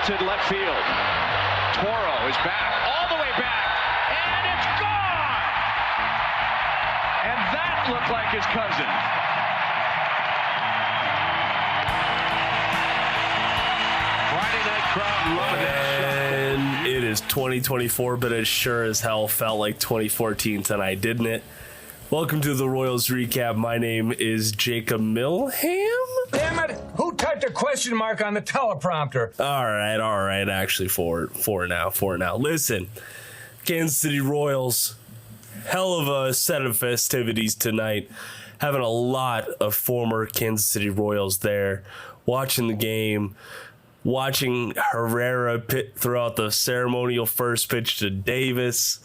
to left field. Toro is back, all the way back, and it's gone! And that looked like his cousin. Friday night crowd loving that. And it is 2024, but it sure as hell felt like 2014 tonight, didn't it? Welcome to the Royals Recap. My name is Jacob Milham. Damn it! Who typed a question mark on the teleprompter? All right. Actually, for now. Listen, Kansas City Royals, hell of a set of festivities tonight. Having a lot of former Kansas City Royals there, watching the game, watching Herrera throw out the ceremonial first pitch to Davis.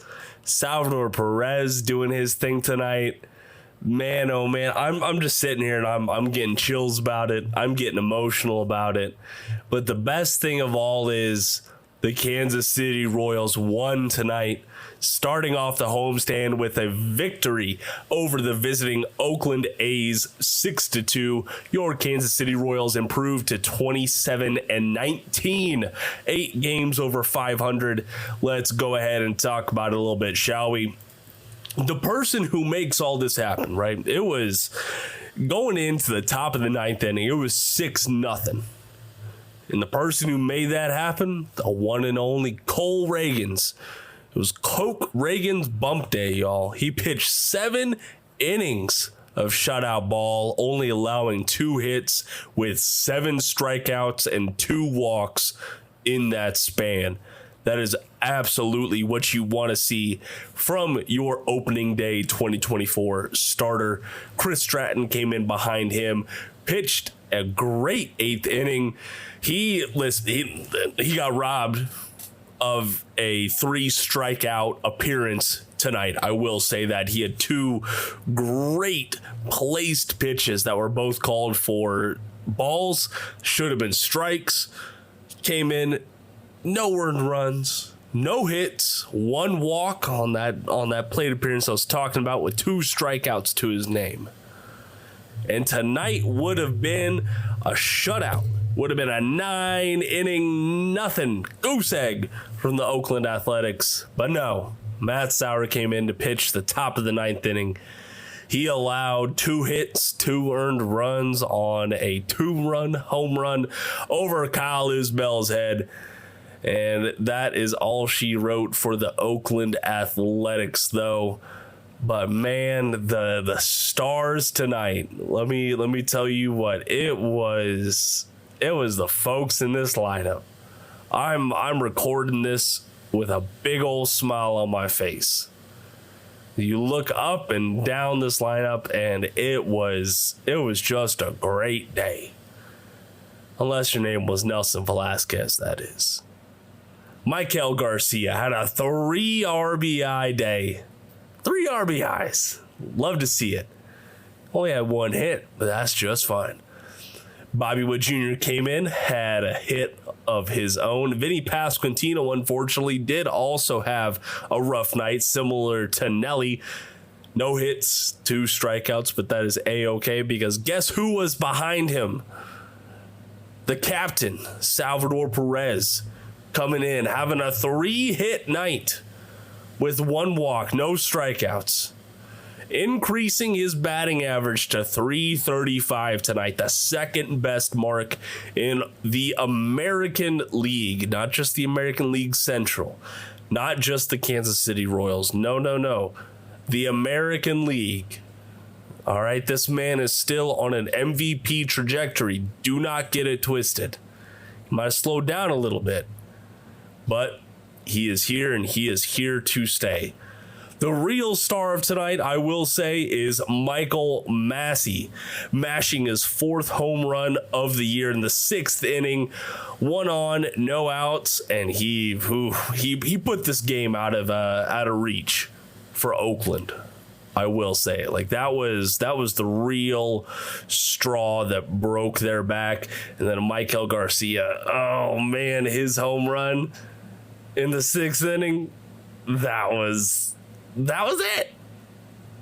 Salvador Perez doing his thing tonight. Man, oh man, I'm just sitting here and I'm getting chills about it. I'm getting emotional about it. But the best thing of all is the Kansas City Royals won tonight, starting off the homestand with a victory over the visiting Oakland A's 6-2. Your Kansas City Royals improved to 27-19, 8 games over 500. Let's go ahead and talk about it a little bit, shall we? The person who makes all this happen, right? It was going into the top of the 9th inning. It was 6-0. And the person who made that happen, the one and only Cole Reagans. It was Coke Reagan's bump day, y'all. He pitched 7 innings of shutout ball, only allowing 2 hits with 7 strikeouts and 2 walks in that span. That is absolutely what you want to see from your opening day 2024 starter. Chris Stratton came in behind him, pitched a great 8th inning. He got robbed of a 3 strikeout appearance tonight. I will say that he had 2 great placed pitches that were both called for balls, should have been strikes. Came in, no earned runs, no hits, 1 walk on that plate appearance I was talking about, with 2 strikeouts to his name. And tonight would have been a shutout. Would have been a 9-inning nothing goose egg from the Oakland Athletics. But no, Matt Sauer came in to pitch the top of the 9th inning. He allowed 2 hits, 2 earned runs on a 2-run home run over Kyle Isbell's head. And that is all she wrote for the Oakland Athletics, though. But man, the stars tonight, let me tell you what, it was the folks in this lineup. I'm recording this with a big old smile on my face. You look up and down this lineup and it was just a great day. Unless your name was Nelson Velasquez, that is. Michael Garcia had a 3 RBI day. 3 RBIs. Love to see it. Only had 1 hit, but that's just fine. Bobby Wood Jr. came in, had a hit of his own. Vinny Pasquantino, unfortunately, did also have a rough night, similar to Nelly. No hits, 2 strikeouts, but that is A-okay, because guess who was behind him? The captain, Salvador Perez, coming in, having a 3-hit night with 1 walk, no strikeouts, increasing his batting average to .335 tonight, the 2nd best mark in the American League, not just the American League Central, not just the Kansas City Royals. No. The American League. All right, this man is still on an MVP trajectory. Do not get it twisted. He might have slowed down a little bit, but he is here and he is here to stay. The real star of tonight, I will say, is Michael Massey, mashing his 4th home run of the year in the 6th inning. 1 on, no outs, and he put this game out of reach for Oakland. I will say it. Like that was the real straw that broke their back. And then Michael Garcia, oh man, his home run in the 6th inning, that was it.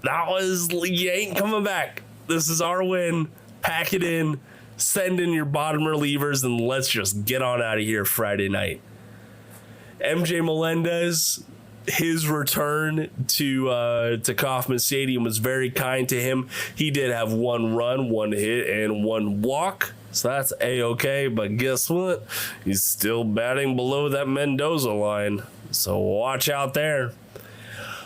That was, you ain't coming back. This is our win. Pack it in. Send in your bottom relievers and let's just get on out of here Friday night. MJ Melendez, his return to Kauffman Stadium was very kind to him. He did have 1 run, 1 hit, and 1 walk. So that's A-okay, but guess what? He's still batting below that Mendoza line. So watch out there.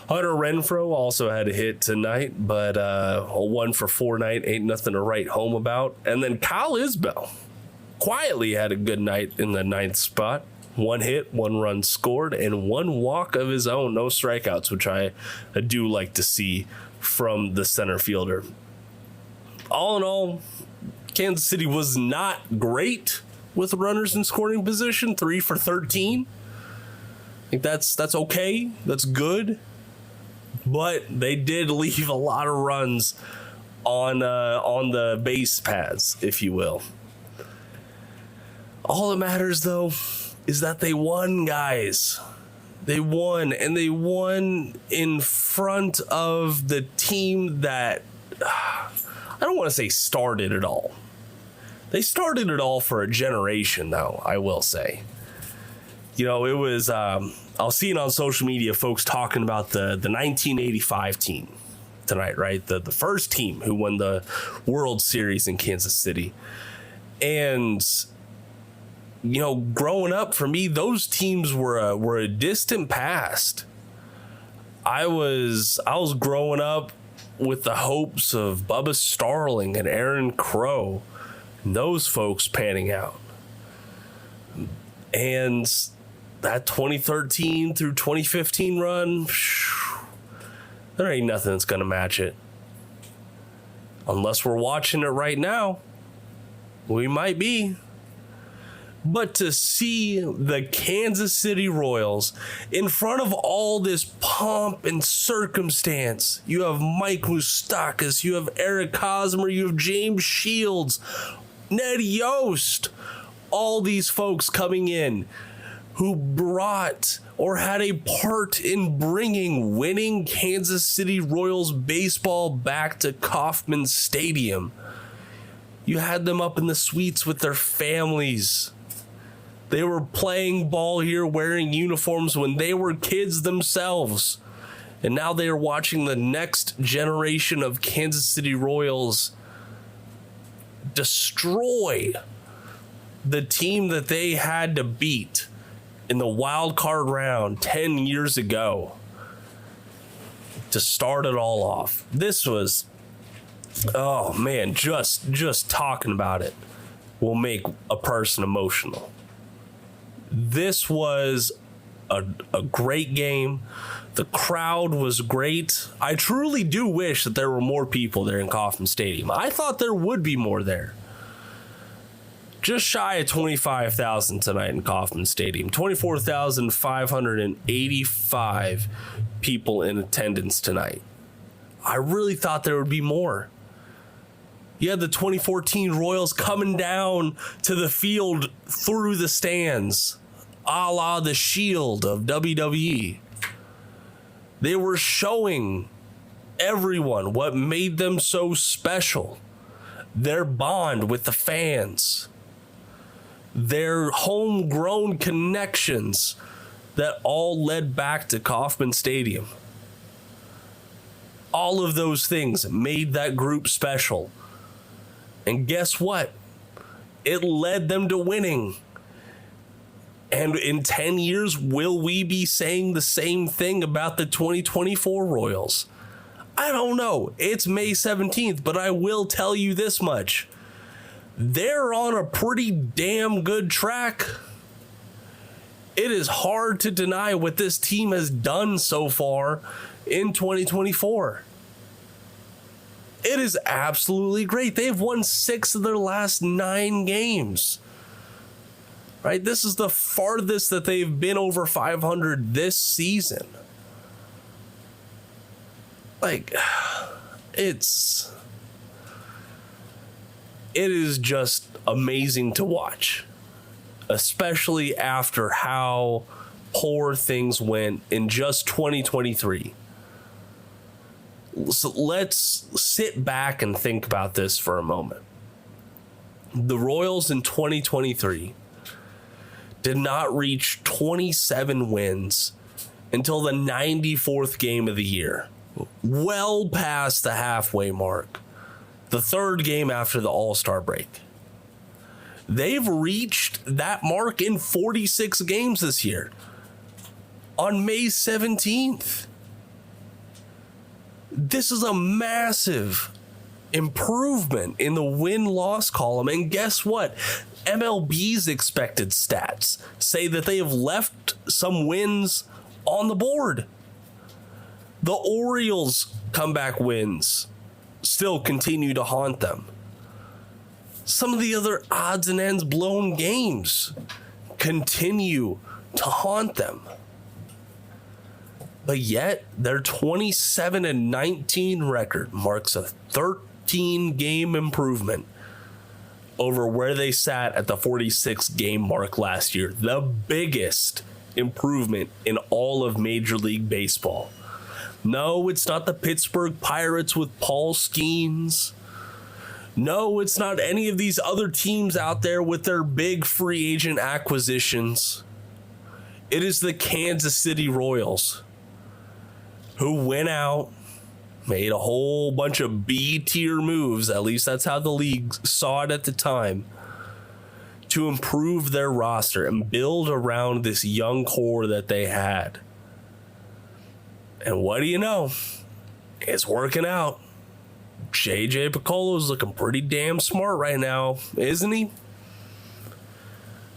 Hunter Renfroe also had a hit tonight, but a 1 for 4 night, ain't nothing to write home about. And then Kyle Isbell quietly had a good night in the 9th spot. 1 hit, 1 run scored, and 1 walk of his own. No strikeouts, which I do like to see from the center fielder. All in all, Kansas City was not great with runners in scoring position. 3 for 13. I think that's okay. That's good. But they did leave a lot of runs on the base paths, if you will. All that matters, though, is that they won, guys. They won, and they won in front of the team that I don't want to say started it all. They started it all for a generation, though, I will say. You know, it was, I was seeing on social media folks talking about the 1985 team tonight, right? The first team who won the World Series in Kansas City. And, you know, growing up, for me, those teams were a distant past. I was growing up with the hopes of Bubba Starling and Aaron Crow, and those folks panning out. And that 2013 through 2015 run, there ain't nothing that's going to match it. Unless we're watching it right now, we might be. But to see the Kansas City Royals in front of all this pomp and circumstance, you have Mike Moustakas, you have Eric Hosmer, you have James Shields, Ned Yost, all these folks coming in who brought or had a part in bringing winning Kansas City Royals baseball back to Kauffman Stadium. You had them up in the suites with their families. They were playing ball here, wearing uniforms when they were kids themselves. And now they are watching the next generation of Kansas City Royals destroy the team that they had to beat in the wild card round 10 years ago to start it all off. This was, oh man, just talking about it will make a person emotional. This was a great game. The crowd was great. I truly do wish that there were more people there in Kauffman Stadium. I thought there would be more there. Just shy of 25,000 tonight in Kauffman Stadium. 24,585 people in attendance tonight. I really thought there would be more. You had the 2014 Royals coming down to the field through the stands, a la the Shield of WWE. They were showing everyone what made them so special. Their bond with the fans. Their homegrown connections that all led back to Kauffman Stadium. All of those things made that group special. And guess what? It led them to winning. And in 10 years, will we be saying the same thing about the 2024 Royals? I don't know. It's May 17th, but I will tell you this much. They're on a pretty damn good track. It is hard to deny what this team has done so far in 2024. It is absolutely great. They've won 6 of their last 9 games. Right? This is the farthest that they've been over 500 this season. Like, it is just amazing to watch, especially after how poor things went in just 2023. So let's sit back and think about this for a moment. The Royals in 2023 did not reach 27 wins until the 94th game of the year, well past the halfway mark, the third game after the All-Star break. They've reached that mark in 46 games this year on May 17th. This is a massive improvement in the win-loss column. And guess what? MLB's expected stats say that they have left some wins on the board. The Orioles' comeback wins still continue to haunt them. Some of the other odds and ends blown games continue to haunt them. But yet, their 27-19 record marks a 13-game improvement over where they sat at the 46-game mark last year. The biggest improvement in all of Major League Baseball. No, it's not the Pittsburgh Pirates with Paul Skeens. No, it's not any of these other teams out there with their big free agent acquisitions. It is the Kansas City Royals, who went out, made a whole bunch of B-tier moves, at least that's how the league saw it at the time, to improve their roster and build around this young core that they had. And what do you know? It's working out. JJ Piccolo's looking pretty damn smart right now, isn't he?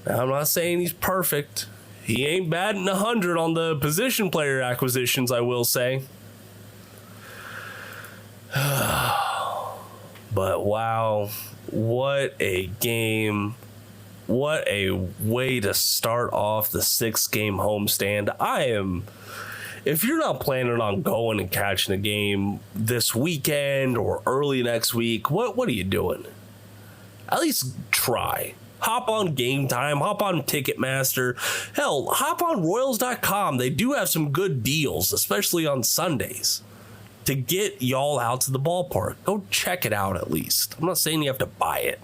Now, I'm not saying he's perfect. He ain't batting 100 on the position player acquisitions, I will say. But wow, what a game. What a way to start off the 6-game homestand. If you're not planning on going and catching a game this weekend or early next week, what are you doing? At least try. Hop on Game Time, hop on Ticketmaster. Hell, hop on Royals.com. They do have some good deals, especially on Sundays, to get y'all out to the ballpark. Go check it out at least. I'm not saying you have to buy it,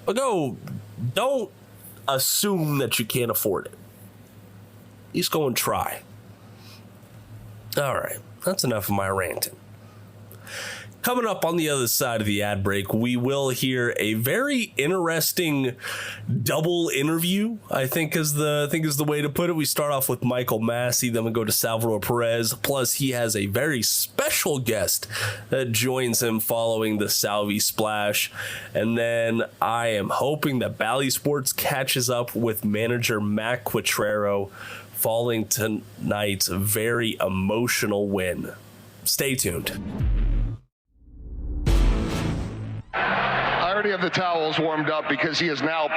but don't assume that you can't afford it. At least go and try. All right, that's enough of my ranting. Coming up on the other side of the ad break, we will hear a very interesting double interview, I think is the way to put it. We start off with Michael Massey, then we go to Salvador Perez. Plus, he has a very special guest that joins him following the Salvi splash. And then I am hoping that Bally Sports catches up with manager Matt Quatraro following tonight's very emotional win. Stay tuned. I already have the towels warmed up because he has now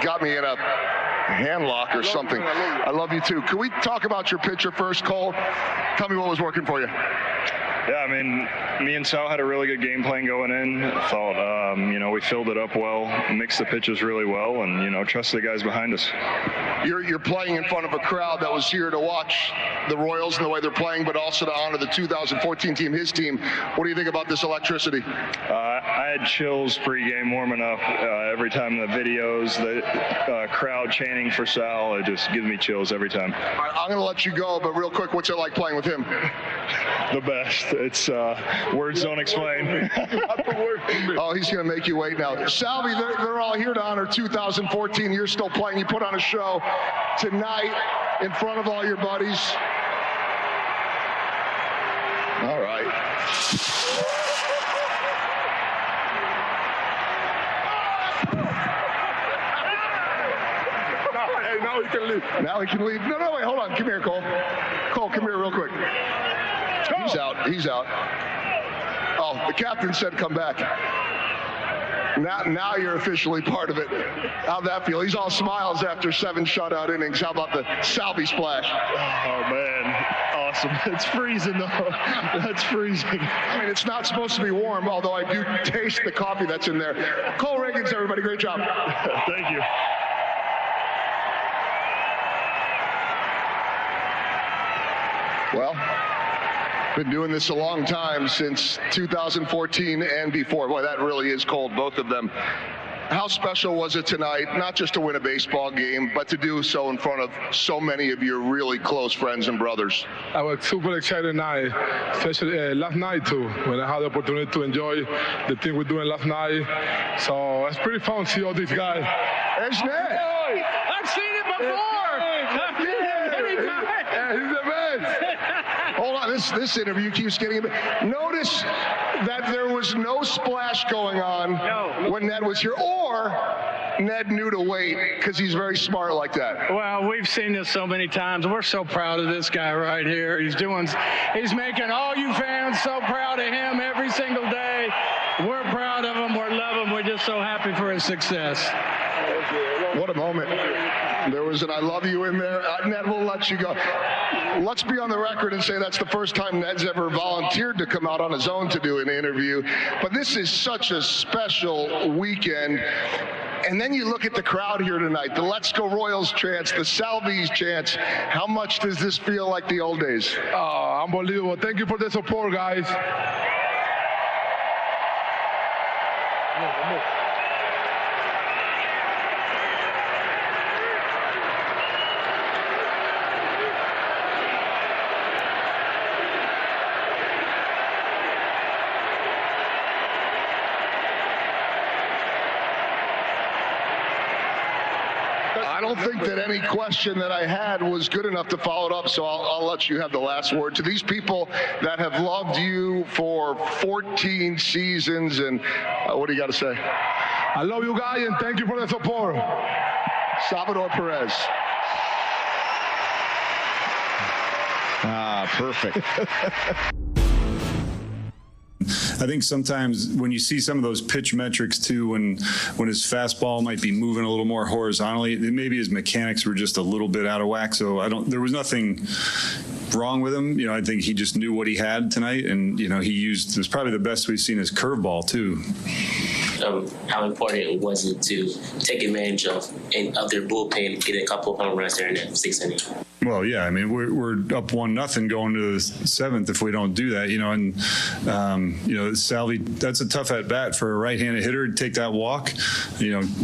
got me in a hand lock or something. I love you too. Can we talk about your pitcher first, Cole? Tell me what was working for you. Yeah, I mean, me and Sal had a really good game plan going in. Thought, we filled it up well, mixed the pitches really well, and, trusted the guys behind us. You're playing in front of a crowd that was here to watch the Royals and the way they're playing, but also to honor the 2014 team, his team. What do you think about this electricity? I had chills pre-game warming up. Every time the videos, the crowd chanting for Sal, it just gives me chills every time. All right, I'm going to let you go, but real quick, what's it like playing with him? The best. It's words don't explain. Oh, he's going to make you wait now. Salvi, they're all here to honor 2014. You're still playing. You put on a show tonight in front of all your buddies. All right. Now he can leave. Now he can leave. No, wait, hold on. Come here, Cole. Cole, come here real quick. He's out. He's out. Oh, the captain said come back. Now you're officially part of it. How'd that feel? He's all smiles after 7 shutout innings. How about the Salvi splash? Oh, man. Awesome. It's freezing, though. That's freezing. I mean, it's not supposed to be warm, although I do taste the coffee that's in there. Cole Reagans, everybody. Great job. Thank you. Well, been doing this a long time, since 2014 and before. Boy, that really is cold, both of them. how special was it tonight, not just to win a baseball game, but to do so in front of so many of your really close friends and brothers? I was super excited night, especially last night too, when I had the opportunity to enjoy the thing we're doing last night. So it's pretty fun to see all these guys. There's Ned. I've seen it before. I've seen it many times. Yeah, he's the best. Hold on, this interview keeps getting a bit. Notice that there was no splash going on when Ned was here, or Ned knew to wait because he's very smart like that. Well, we've seen this so many times. We're so proud of this guy right here. He's making all you fans so proud of him every single day. We're proud of him. We love him. We're just so happy for his success. What a moment. There was an I love you in there. Ned, we'll let you go. Let's be on the record and say that's the first time Ned's ever volunteered to come out on his own to do an interview. But this is such a special weekend. And then you look at the crowd here tonight, the Let's Go Royals chants, the Salvies chants. How much does this feel like the old days? Oh, unbelievable. Thank you for the support, guys. I don't think that any question that I had was good enough to follow it up, so I'll let you have the last word. To these people that have loved you for 14 seasons, and what do you got to say? I love you guys, and thank you for the support. Salvador Perez. Perfect. I think sometimes when you see some of those pitch metrics too, when his fastball might be moving a little more horizontally, maybe his mechanics were just a little bit out of whack. So there was nothing wrong with him. I think he just knew what he had tonight, and it was probably the best we've seen his curveball too. How important was it to take advantage of their bullpen, get a couple of home runs there in that 6th inning? Well, yeah, I mean, we're up 1-0 going to the 7th if we don't do that, and Salvi, that's a tough at bat for a right-handed hitter to take that walk.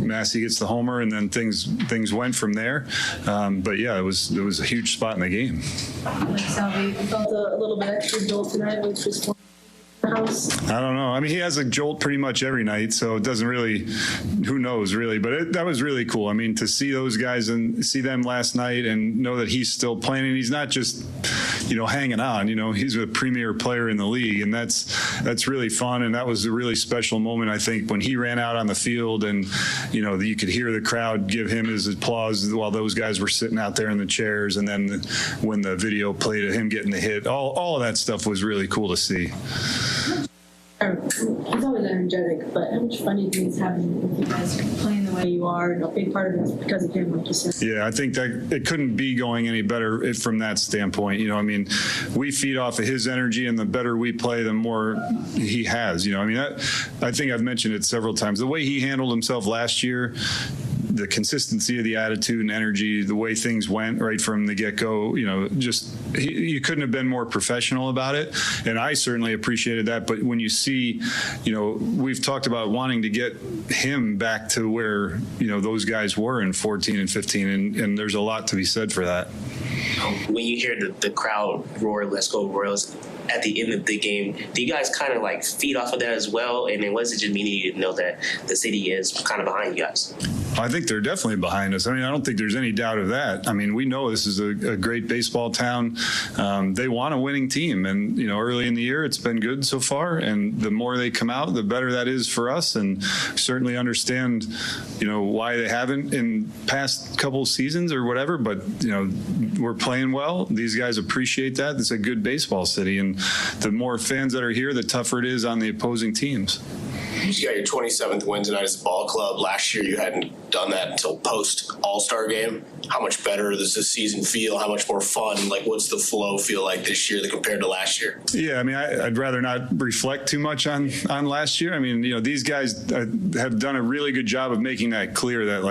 Massey gets the homer, and then things went from there. But yeah, it was a huge spot in the game. Salvi felt a little bit extra jolt tonight with just house. I don't know. I mean, he has a jolt pretty much every night, so it doesn't really, who knows really, but that was really cool. I mean, to see those guys and see them last night and know that he's still playing, and he's not just, hanging on, he's a premier player in the league, and that's really fun. And that was a really special moment, I think, when he ran out on the field and, you could hear the crowd give him his applause while those guys were sitting out there in the chairs. And then when the video played of him getting the hit, all of that stuff was really cool to see. He's always energetic, but how much fun do you think it's having with you guys playing the way you are? And a big part of it is because of him, like you said. Yeah, I think that it couldn't be going any better from that standpoint. We feed off of his energy, and the better we play, the more he has. I think I've mentioned it several times. The way he handled himself last year, the consistency of the attitude and energy, the way things went right from the get-go, you couldn't have been more professional about it. And I certainly appreciated that. But when you see, we've talked about wanting to get him back to where, those guys were in 14 and 15, and there's a lot to be said for that. When you hear the crowd roar, "Let's go Royals," at the end of the game, do you guys kind of feed off of that as well? And then what does it just mean to you to know that the city is kind of behind you guys? I think they're definitely behind us. I don't think there's any doubt of that. We know this is a great baseball town. They want a winning team, and early in the year it's been good so far. And the more they come out, the better that is for us. And certainly understand, why they haven't in past couple seasons or whatever. But we're playing well. These guys appreciate that. It's a good baseball city, and the more fans that are here, the tougher it is on the opposing teams. You got your 27th win tonight as a ball club. Last year you hadn't done that until post All-Star game. How much better does this season feel? How much more fun? What's the flow feel like this year compared to last year? Yeah, I'd rather not reflect too much on last year. These guys have done a really good job of making that clear that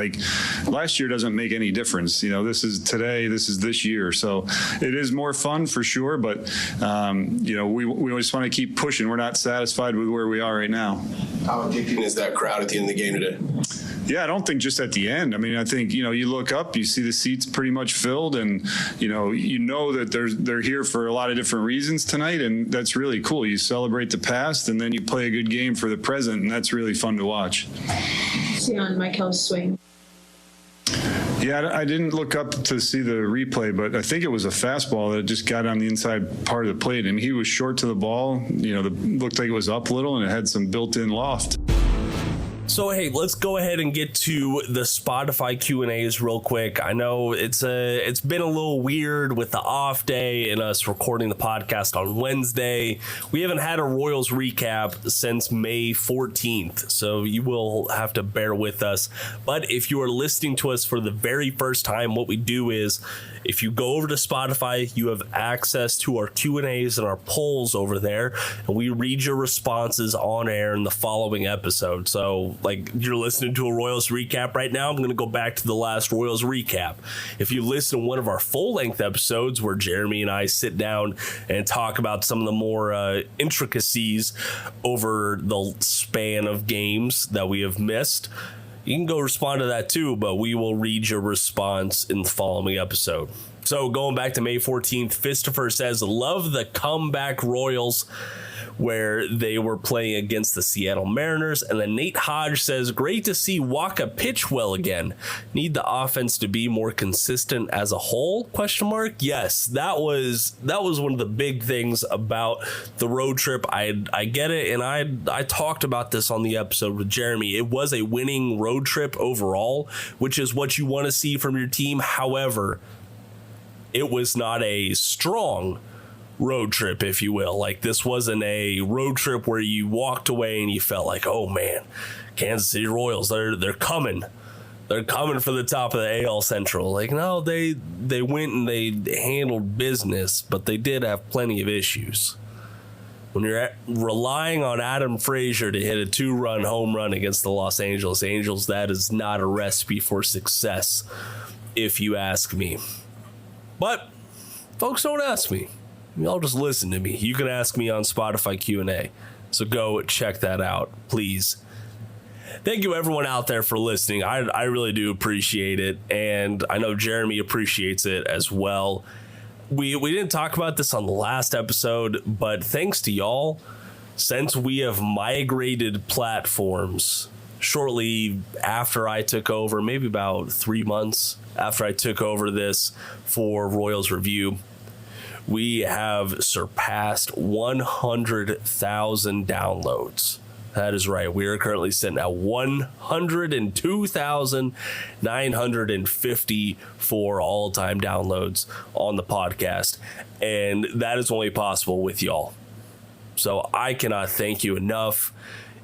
last year doesn't make any difference. This is today, this is this year. So it is more fun for sure, but we just want to keep pushing. We're not satisfied with where we are right now. How addicting is that crowd at the end of the game today? Yeah, I don't think just at the end. I mean, I think, you look up, you see the seats pretty much filled, and, that they're here for a lot of different reasons tonight, and that's really cool. You celebrate the past, and then you play a good game for the present, and that's really fun to watch. See on Michael's swing. Yeah, I didn't look up to see the replay, but I think it was a fastball that just got on the inside part of the plate, and he was short to the ball. Looked like it was up a little, and it had some built-in loft. So, hey, let's go ahead and get to the Spotify Q&As real quick. I know it's been a little weird with the off day and us recording the podcast on Wednesday. We haven't had a Royals recap since May 14th, so you will have to bear with us. But if you are listening to us for the very first time, what we do is, if you go over to Spotify, you have access to our Q&As and our polls over there, and we read your responses on air in the following episode. So, like, you're listening to a Royals recap right now, I'm going to go back to the last Royals recap. If you listen to one of our full-length episodes where Jeremy and I sit down and talk about some of the more intricacies over the span of games that we have missed, you can go respond to that too, but we will read your response in the following episode. So going back to May 14th, Christopher says, love the comeback Royals where they were playing against the Seattle Mariners. And then Nate Hodge says, great to see Waka pitch well again. Need the offense to be more consistent as a whole? ? Yes, that was one of the big things about the road trip. I get it, and I talked about this on the episode with Jeremy. It was a winning road trip overall, which is what you want to see from your team. However, it was not a strong road trip, if you will. Like, this wasn't a road trip where you walked away and you felt like, oh man, Kansas City Royals, they're coming. They're coming for the top of the AL Central. Like, no, they went and they handled business, but they did have plenty of issues. When you're relying on Adam Frazier to hit a 2-run home run against the Los Angeles Angels, that is not a recipe for success, if you ask me. But folks, don't ask me. Y'all just listen to me. You can ask me on Spotify Q&A. So go check that out, please. Thank you, everyone out there, for listening. I really do appreciate it, and I know Jeremy appreciates it as well. We didn't talk about this on the last episode, but thanks to y'all, since we have migrated platforms shortly after I took over, maybe about 3 months after I took over this for Royals Review, we have surpassed 100,000 downloads. That is right. We are currently sitting at 102,954 all-time downloads on the podcast. And that is only possible with y'all. So I cannot thank you enough.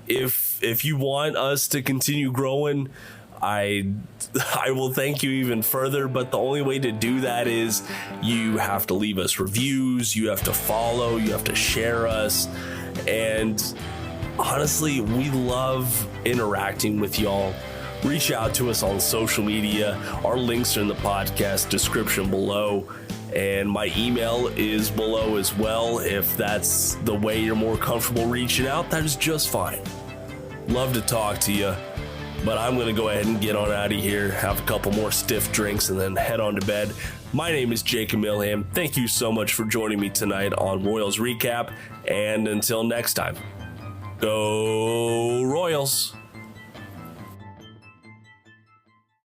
If you want us to continue growing, I will thank you even further, but the only way to do that is you have to leave us reviews, you have to follow, you have to share us, and honestly, we love interacting with y'all. Reach out to us on social media. Our links are in the podcast description below, and my email is below as well. If that's the way you're more comfortable reaching out, that is just fine. Love to talk to you. But I'm going to go ahead and get on out of here, have a couple more stiff drinks, and then head on to bed. My name is Jacob Milham. Thank you so much for joining me tonight on Royals Recap. And until next time, go Royals!